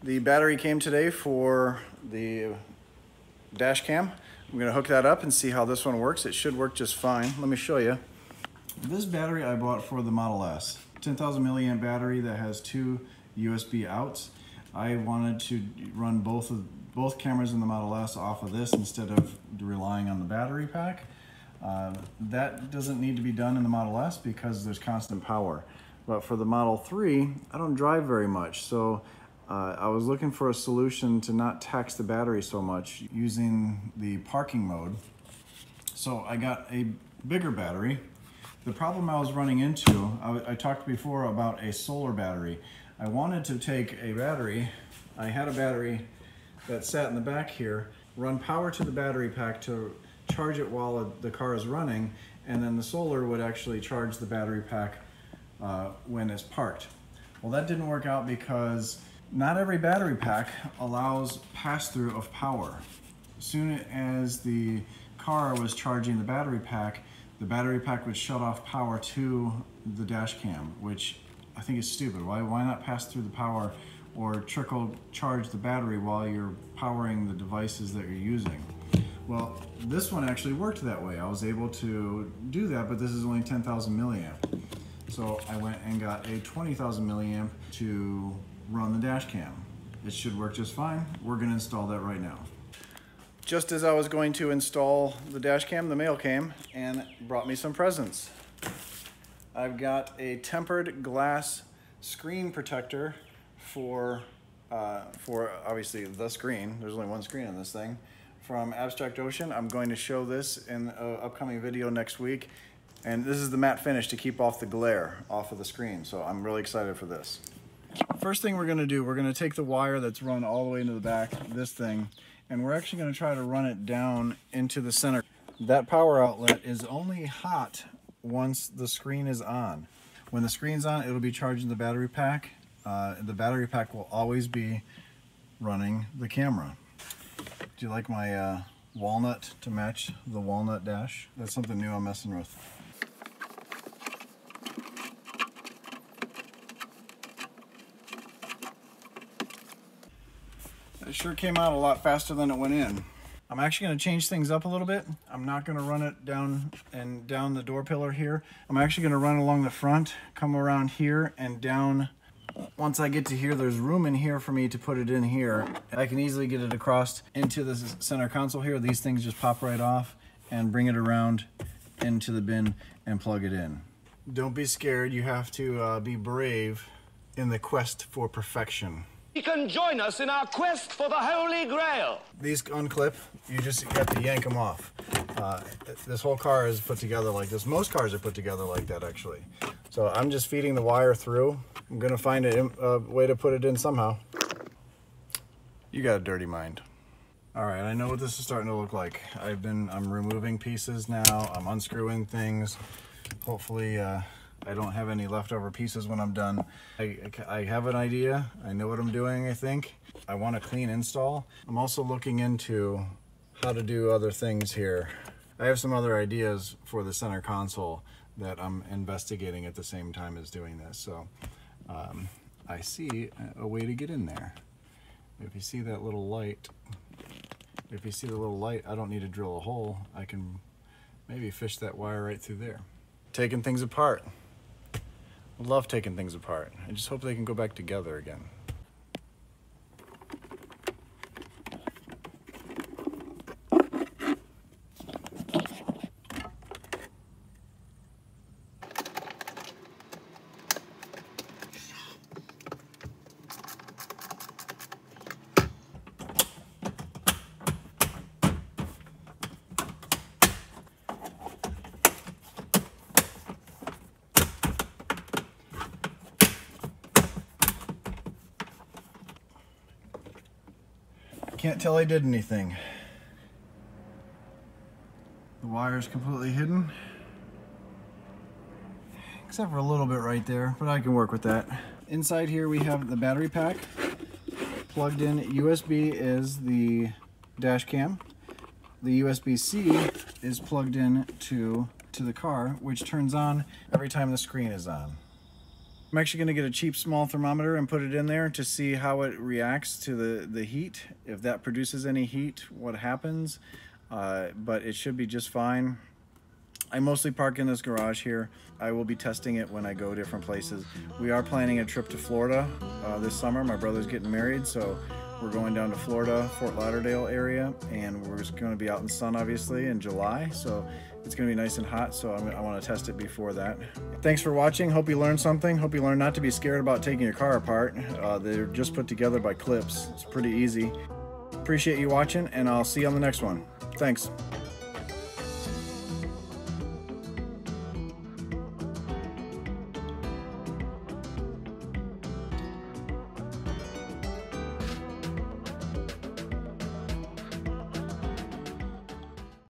The battery came today for the dash cam. I'm gonna hook that up and see how this one works. It should work just fine. Let me show you. This battery I bought for the Model S. 10,000 milliamp battery that has 2 USB outs. I wanted to run both cameras in the Model S off of this instead of relying on the battery pack. That doesn't need to be done in the Model S because there's constant power. But for the Model 3, I don't drive very much, so I was looking for a solution to not tax the battery so much using the parking mode. So I got a bigger battery. The problem I was running into, I talked before about a solar battery. I wanted to take a battery, I had a battery that sat in the back here, run power to the battery pack to charge it while the car is running, and then the solar would actually charge the battery pack when it's parked. Well, that didn't work out because not every battery pack allows pass-through of power. As soon as the car was charging the battery pack would shut off power to the dash cam, which I think is stupid. Why not pass through the power or trickle charge the battery while you're powering the devices that you're using? Well, this one actually worked that way. I was able to do that, but this is only 10,000 milliamp. So I went and got a 20,000 milliamp to run the dash cam. It should work just fine. We're gonna install that right now. Just as I was going to install the dash cam, the mail came and brought me some presents. I've got a tempered glass screen protector for obviously the screen. There's only one screen on this thing. From Abstract Ocean. I'm going to show this in an upcoming video next week. And this is the matte finish to keep off the glare off of the screen. So I'm really excited for this. First thing we're gonna do, we're gonna take the wire that's run all the way into the back, this thing, and we're actually gonna try to run it down into the center. That power outlet is only hot once the screen is on. When the screen's on, it'll be charging the battery pack. The battery pack will always be running the camera. Do you like my walnut to match the walnut dash? That's something new I'm messing with. It sure came out a lot faster than it went in. I'm actually going to change things up a little bit. I'm not going to run it down the door pillar here. I'm actually going to run along the front, come around here and down. Once I get to here, there's room in here for me to put it in here. I can easily get it across into the center console here. These things just pop right off and bring it around into the bin and plug it in. Don't be scared. You have to be brave in the quest for perfection. You can join us in our quest for the Holy Grail. These unclip, you have to yank them off. This whole car is put together like this. Most cars are put together like that, actually. So I'm just feeding the wire through. I'm gonna find a way to put it in somehow. You got a dirty mind. All right, I know what this is starting to look like. I'm removing pieces now. I'm unscrewing things. Hopefully, I don't have any leftover pieces when I'm done. I have an idea. I know what I'm doing, I think. I want a clean install. I'm also looking into how to do other things here. I have some other ideas for the center console that I'm investigating at the same time as doing this. So I see a way to get in there. If you see that little light, I don't need to drill a hole. I can maybe fish that wire right through there. Taking things apart. I love taking things apart. I just hope they can go back together again. Can't tell I did anything. The wire's completely hidden, except for a little bit right there, but I can work with that. Inside here we have the battery pack. Plugged in USB is the dash cam. The USB-C is plugged in to the car, which turns on every time the screen is on. I'm actually going to get a cheap small thermometer and put it in there to see how it reacts to the heat. If that produces any heat, what happens. But it should be just fine. I mostly park in this garage here. I will be testing it when I go different places. We are planning a trip to Florida this summer. My brother's getting married, so we're going down to Florida, Fort Lauderdale area, and we're just going to be out in the sun, obviously, in July. So it's going to be nice and hot, so I want to test it before that. Thanks for watching. Hope you learned something. Hope you learned not to be scared about taking your car apart. They're just put together by clips. It's pretty easy. Appreciate you watching, and I'll see you on the next one. Thanks.